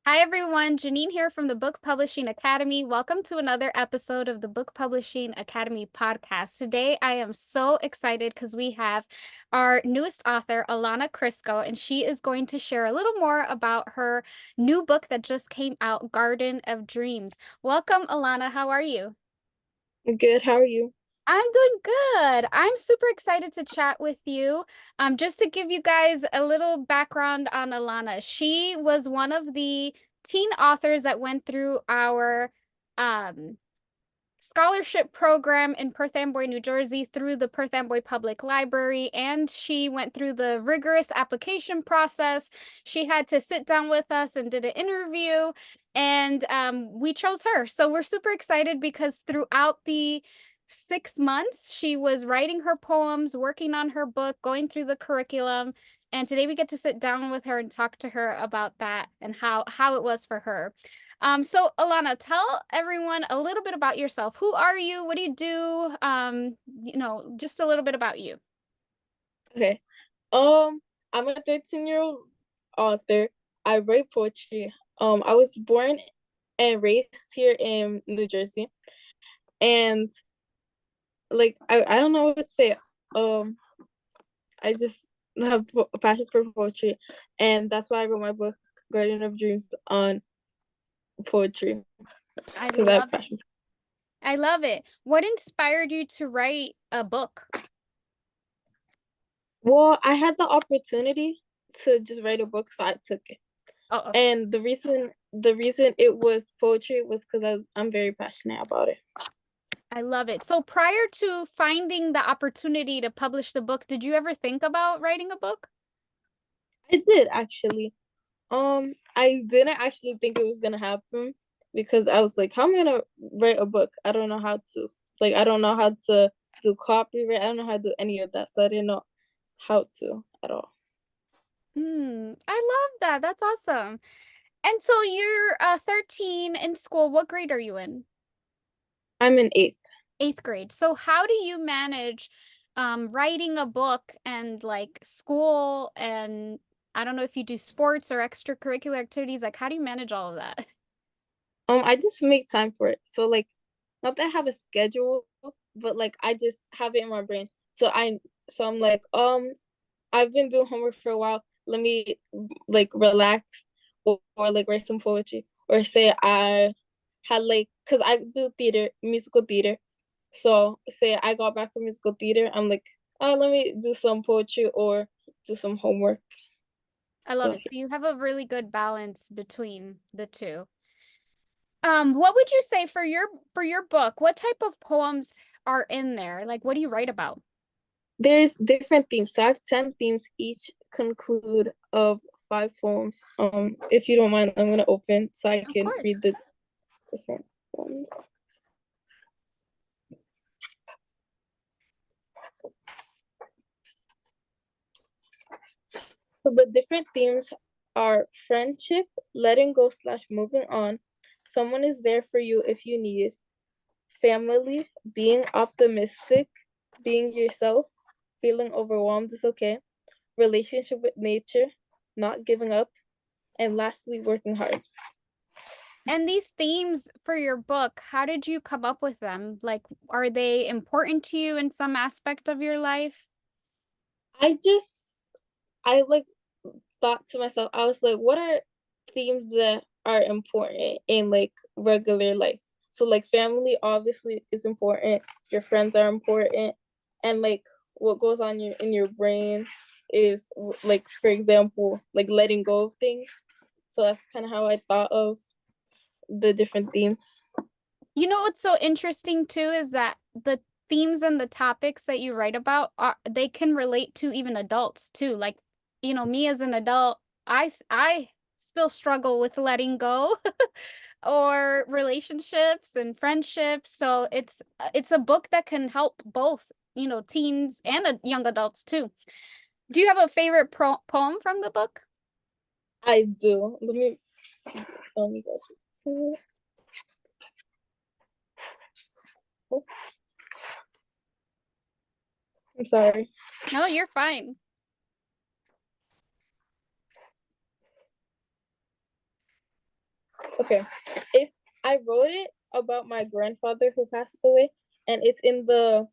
Hi everyone, Janine here from the Book Publishing Academy. Welcome to another episode of the Book Publishing Academy podcast. Today I am so excited because we have our newest author, Alana Crisco, and she is going to share a little more about her new book that just came out, Garden of Dreams. Welcome, Alana. How are you? Good. How are you? I'm doing good. I'm super excited to chat with you. Just to give you guys a little background on Alana, she was one of the teen authors that went through our um, scholarship program in Perth Amboy, New Jersey, through the Perth Amboy Public Library, and she went through the rigorous application process. She had to sit down with us and did an interview, and we chose her. So we're super excited because throughout the 6 months, she was writing her poems, working on her book, going through the curriculum. And today we get to sit down with her and talk to her about that and how it was for her. So Alana, tell everyone a little bit about yourself. Who are you? What do you do? Just a little bit about you. Okay. I'm a 13-year-old author. I write poetry. I was born and raised here in New Jersey. And I don't know what to say. Um, I just have a passion for poetry. And that's why I wrote my book, Garden of Dreams, on poetry. I Because I have love it. passion. I love it. What inspired you to write a book? Well, I had the opportunity to just write a book, so I took it. Oh, okay. And the reason it was poetry was because I'm very passionate about it. I love it. So prior to finding the opportunity to publish the book, did you ever think about writing a book? I did actually. I didn't actually think it was gonna happen because I was like, how am I gonna write a book? I don't know how to. Like, I don't know how to do copyright. I don't know how to do any of that. So I didn't know how to at all. I love that. That's awesome. And so you're 13 in school. What grade are you in? I'm in eighth. Eighth grade. So how do you manage writing a book and like school and I don't know if you do sports or extracurricular activities, like how do you manage all of that? I just make time for it. So like, not that I have a schedule, but like I just have it in my brain. So I'm like, I've been doing homework for a while. Let me like relax or like write some poetry. Or say I had like, cause I do theater, musical theater. So say I got back from musical theater, I'm like, oh, let me do some poetry or do some homework. I love So it. So you have a really good balance between the two. What would you say for your book? What type of poems are in there? Like what do you write about? there's different themes. So I have 10 themes, each conclude of 5 poems. If you don't mind, I'm gonna open so I Of can course. read the different ones. So the different themes are friendship, letting go slash moving on, someone is there for you if you need, family, being optimistic, being yourself, feeling overwhelmed is okay, relationship with nature, not giving up, and lastly, working hard. And these themes for your book, how did you come up with them? Like, are they important to you in some aspect of your life? I like thought to myself, I was like, what are themes that are important in like regular life? So like family obviously is important, your friends are important, and like what goes on in your brain is like for example, like letting go of things. So that's kind of how I thought of the different themes. You know what's so interesting too is that the themes and the topics that you write about are they can relate to even adults too. Like, me as an adult, I still struggle with letting go or relationships and friendships. So it's a book that can help both, teens and young adults too. Do you have a favorite poem from the book? I do. Let me go. I'm sorry. No, you're fine. Okay. It's I wrote it about my grandfather who passed away, and it's in the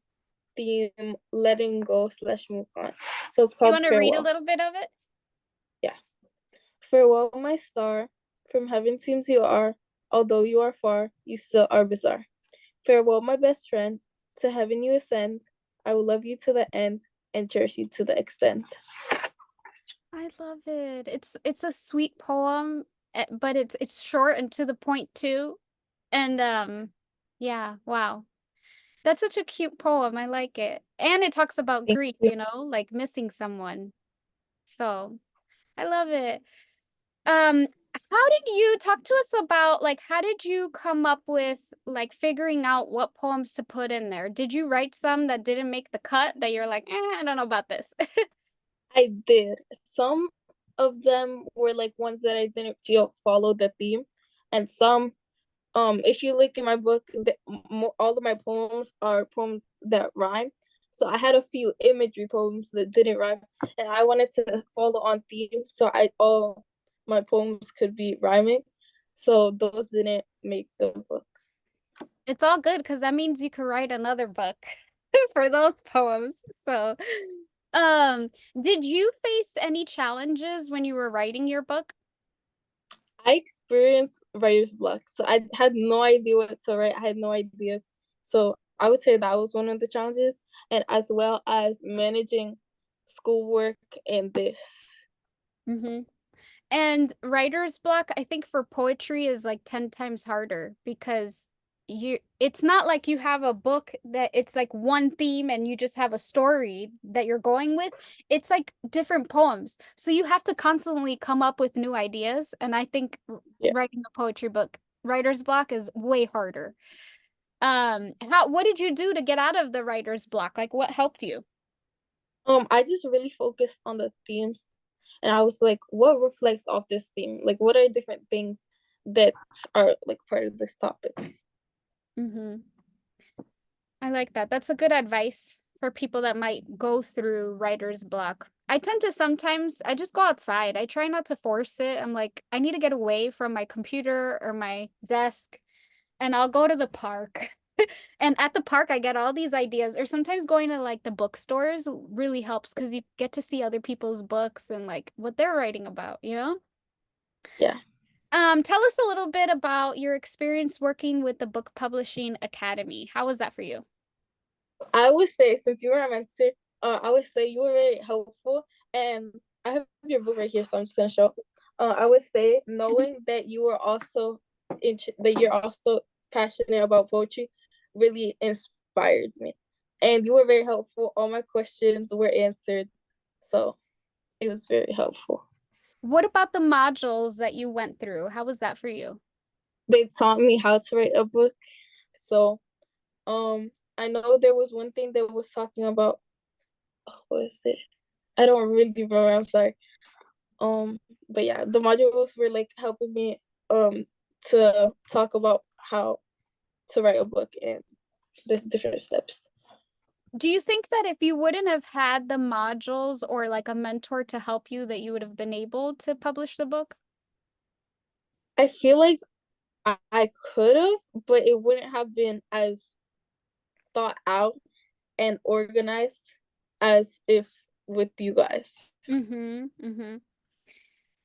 theme letting go slash move on. So it's You called want to read a Farewell. little bit of it? Yeah. Farewell, my star. From heaven seems you are. Although you are far, you still are bizarre. Farewell, my best friend. To heaven you ascend. I will love you to the end and cherish you to the extent. I love it. It's a sweet poem, but it's short and to the point too. And yeah, wow. That's such a cute poem. I like it. And it talks about Thank grief, you. like missing someone. So, I love it. Um, how did you talk to us about like how did you come up with like figuring out what poems to put in there? Did you write some that didn't make the cut that you're like, I don't know about this? I did. Some of them were like ones that I didn't feel followed the theme, and some if you look in my book, all of my poems are poems that rhyme. So I had a few imagery poems that didn't rhyme, and I wanted to follow on theme, so I all my poems could be rhyming. So those didn't make the book. It's all good because that means you can write another book for those poems. So, um, did you face any challenges when you were writing your book? I experienced writer's block, so I had no idea what to write. I had no ideas. So I would say that was one of the challenges, and as well as managing schoolwork and this. Mm-hmm. And writer's block, I think for poetry is like 10 times harder because it's not like you have a book that it's like one theme and you just have a story that you're going with. It's like different poems. So you have to constantly come up with new ideas. And I think Yeah. writing a poetry book, writer's block is way harder. What did you do to get out of the writer's block? Like what helped you? I just really focused on the themes, and I was like, what reflects off this theme? Like, what are different things that are like part of this topic? Mm-hmm. I like that. That's a good advice for people that might go through writer's block. I tend to sometimes I just go outside. I try not to force it. I'm like, I need to get away from my computer or my desk and I'll go to the park. And at the park I get all these ideas. Or sometimes going to like the bookstores really helps because you get to see other people's books and like what they're writing about? Yeah. Tell us a little bit about your experience working with the Book Publishing Academy. How was that for you? I would say, since you were a mentor, I would say you were very helpful, and I have your book right here, so I'm just gonna show. I would say knowing that you were also that you're also passionate about poetry really inspired me, and you were very helpful. All my questions were answered, so it was very helpful. What about the modules that you went through? How was that for you? They taught me how to write a book, so I know there was one thing that was talking about. Oh, what is it? I don't really remember. I'm sorry. But yeah, the modules were like helping me to talk about how to write a book and the different steps. Do you think that if you wouldn't have had the modules or like a mentor to help you, that you would have been able to publish the book? I feel like I could have, but it wouldn't have been as thought out and organized as if with you guys. Mm-hmm. Mm-hmm.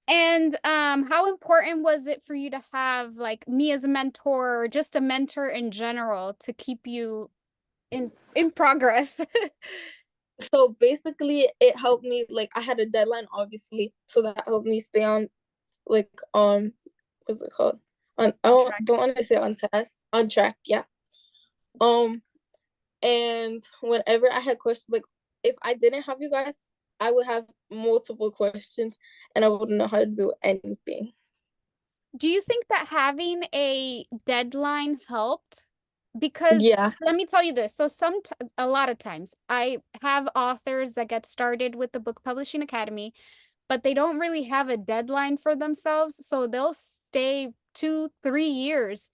And how important was it for you to have like me as a mentor or just a mentor in general to keep you in progress? So basically it helped me, like I had a deadline obviously, so that helped me stay on like what's it called? On I Track. don't want to say on task, on track, yeah. Um and whenever I had questions, like if I didn't have you guys, I would have multiple questions and I wouldn't know how to do anything. Do you think that having a deadline helped? Because Yeah. let me tell you this. So a lot of times I have authors that get started with the Book Publishing Academy, but they don't really have a deadline for themselves. So they'll stay 2, 3 years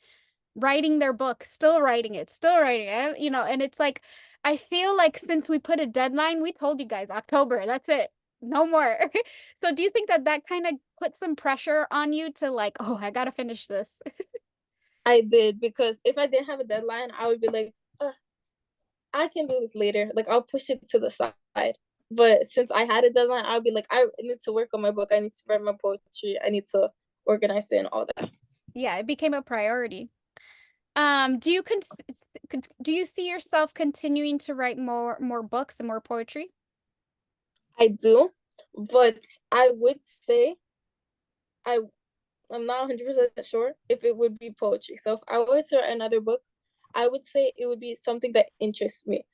writing their book, still writing it, and it's like I feel like since we put a deadline, we told you guys October, that's it. no more. So do you think that that kind of put some pressure on you to like, oh, I gotta finish this? I did, because if I didn't have a deadline, I would be like, I can do this later. Like, I'll push it to the side. But since I had a deadline, I'll be like, I need to work on my book. I need to write my poetry. I need to organize it and all that. Yeah, it became a priority. Do you do you see yourself continuing to write more books and more poetry? I do, but I would say I I'm not 100% sure if it would be poetry. So if I were to write another book, I would say it would be something that interests me.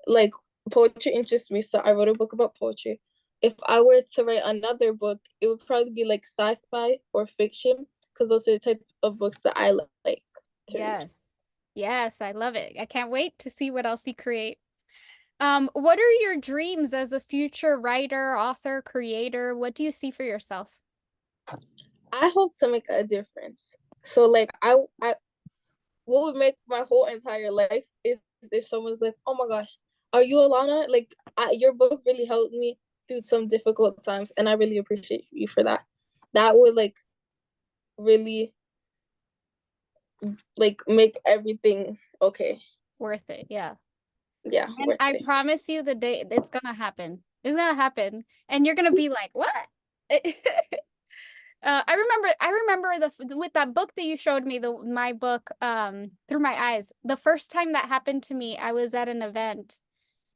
Like, poetry interests me, so I wrote a book about poetry. If I were to write another book, it would probably be like sci-fi or fiction, because those are the type of books that I like to read. Yes. Yes, I love it. I can't wait to see what else you create. What are your dreams as a future writer, author, creator? What do you see for yourself? I hope to make a difference. So like I what would make my whole entire life is if someone's like, "Oh my gosh, are you Alana? Like, your book really helped me through some difficult times, and I really appreciate you for that." That would like really like make everything okay. Worth it, yeah. Yeah, And worth I it. promise you the day it's gonna happen. It's gonna happen. And you're gonna be like, what? I remember the with that book that you showed me, the my book, Through My Eyes. The first time that happened to me, I was at an event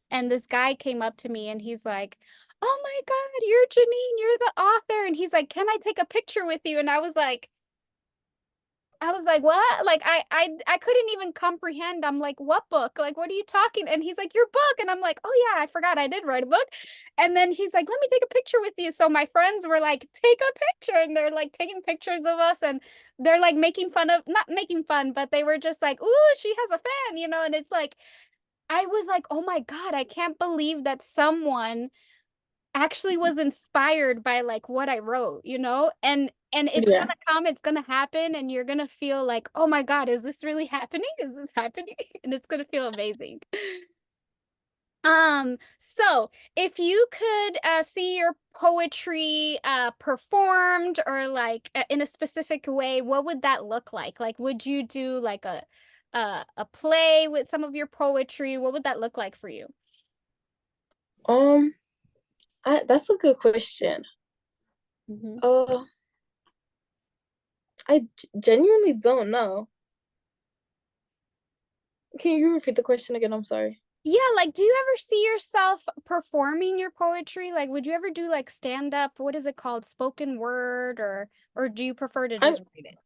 and this guy came up to me and he's like, "Oh my God, you're Janine, you're the author." And he's like, "Can I take a picture with you?" And I was like, what? Like I couldn't even comprehend. I'm like, what book? Like, what are you talking? And he's like, your book. And I'm like, oh yeah, I forgot I did write a book. And then he's like, let me take a picture with you. So my friends were like, take a picture. And they're like taking pictures of us and they're like making fun of, not making fun, but they were just like, ooh, she has a fan, you know? And it's like, I was like, oh my God, I can't believe that someone actually was inspired by like what I wrote, you know? And it's Yeah. gonna come, it's gonna happen, and you're gonna feel like, oh my God, is this really happening? Is this happening? And it's gonna feel amazing. So if you could see your poetry performed or like in a specific way, what would that look like? Like, would you do like a play with some of your poetry? What would that look like for you? Um, that's a good question. Mhm. Uh, I genuinely don't know. Can you repeat the question again? I'm sorry. Yeah, like, do you ever see yourself performing your poetry? Like, would you ever do like stand up? What is it called? Spoken word or do you prefer to I'm just read it?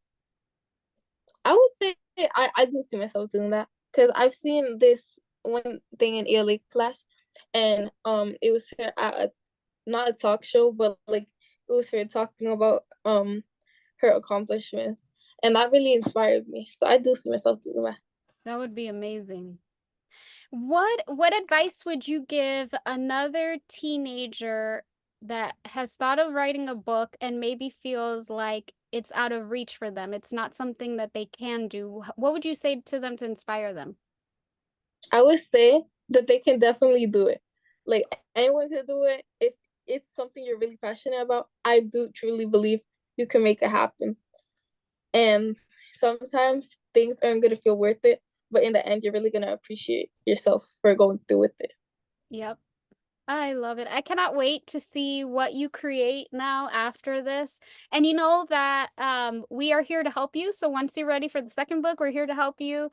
I would say I do see myself doing that, because I've seen this one thing in ELA class, and it was her at not a talk show, but like it was her talking about her accomplishments, and that really inspired me. So I do see myself doing that. That would be amazing. What advice would you give another teenager that has thought of writing a book and maybe feels like it's out of reach for them? It's not something that they can do. What would you say to them to inspire them? I would say that they can definitely do it. Like, anyone can do it if it's something you're really passionate about. I do truly believe you can make it happen. And sometimes things aren't gonna feel worth it, but in the end, you're really gonna appreciate yourself for going through with it. Yep. I love it. I cannot wait to see what you create now after this. And you know that we are here to help you. So once you're ready for the second book, we're here to help you.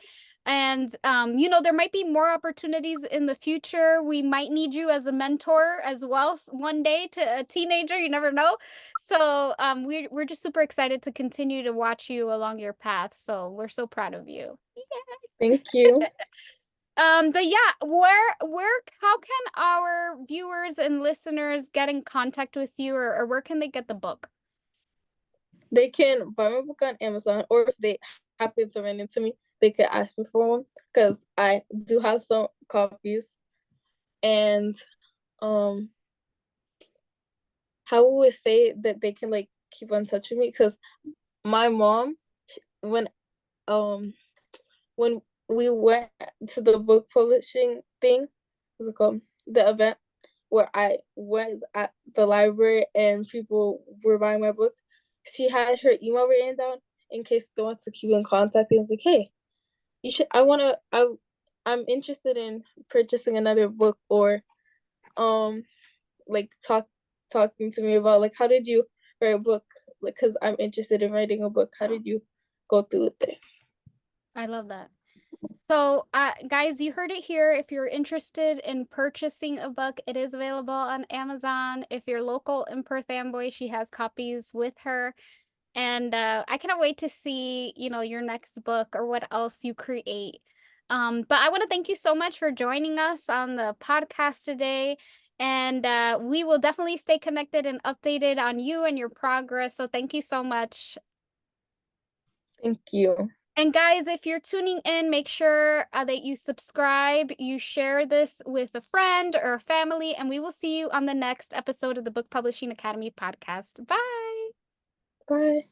And you know, there might be more opportunities in the future. We might need you as a mentor as well one day to a teenager. You never know. So we're just super excited to continue to watch you along your path. So we're so proud of you. Thank you. But yeah, where how can our viewers and listeners get in contact with you or where can they get the book? They can buy my book on Amazon, or if they happen to run into me, they could ask me for one, because I do have some copies. And um, how would say that they can like keep in touch with me, because my mom, when um when we went to the book publishing thing, what's it called? The event. where I was at the library and people were buying my book, she had her email written down in case they want to keep in contact. It was like, hey, you should. I'm interested in purchasing another book, or like talking to me about like how did you write a book, like because I'm interested in writing a book. How did you go through with it? I love that. So, guys, you heard it here. If you're interested in purchasing a book, it is available on Amazon. If you're local in Perth Amboy, she has copies with her. And I cannot wait to see, your next book or what else you create. But I want to thank you so much for joining us on the podcast today. And we will definitely stay connected and updated on you and your progress. So thank you so much. Thank you. And guys, if you're tuning in, make sure that you subscribe, you share this with a friend or a family, and we will see you on the next episode of the Book Publishing Academy podcast. Bye. Bye.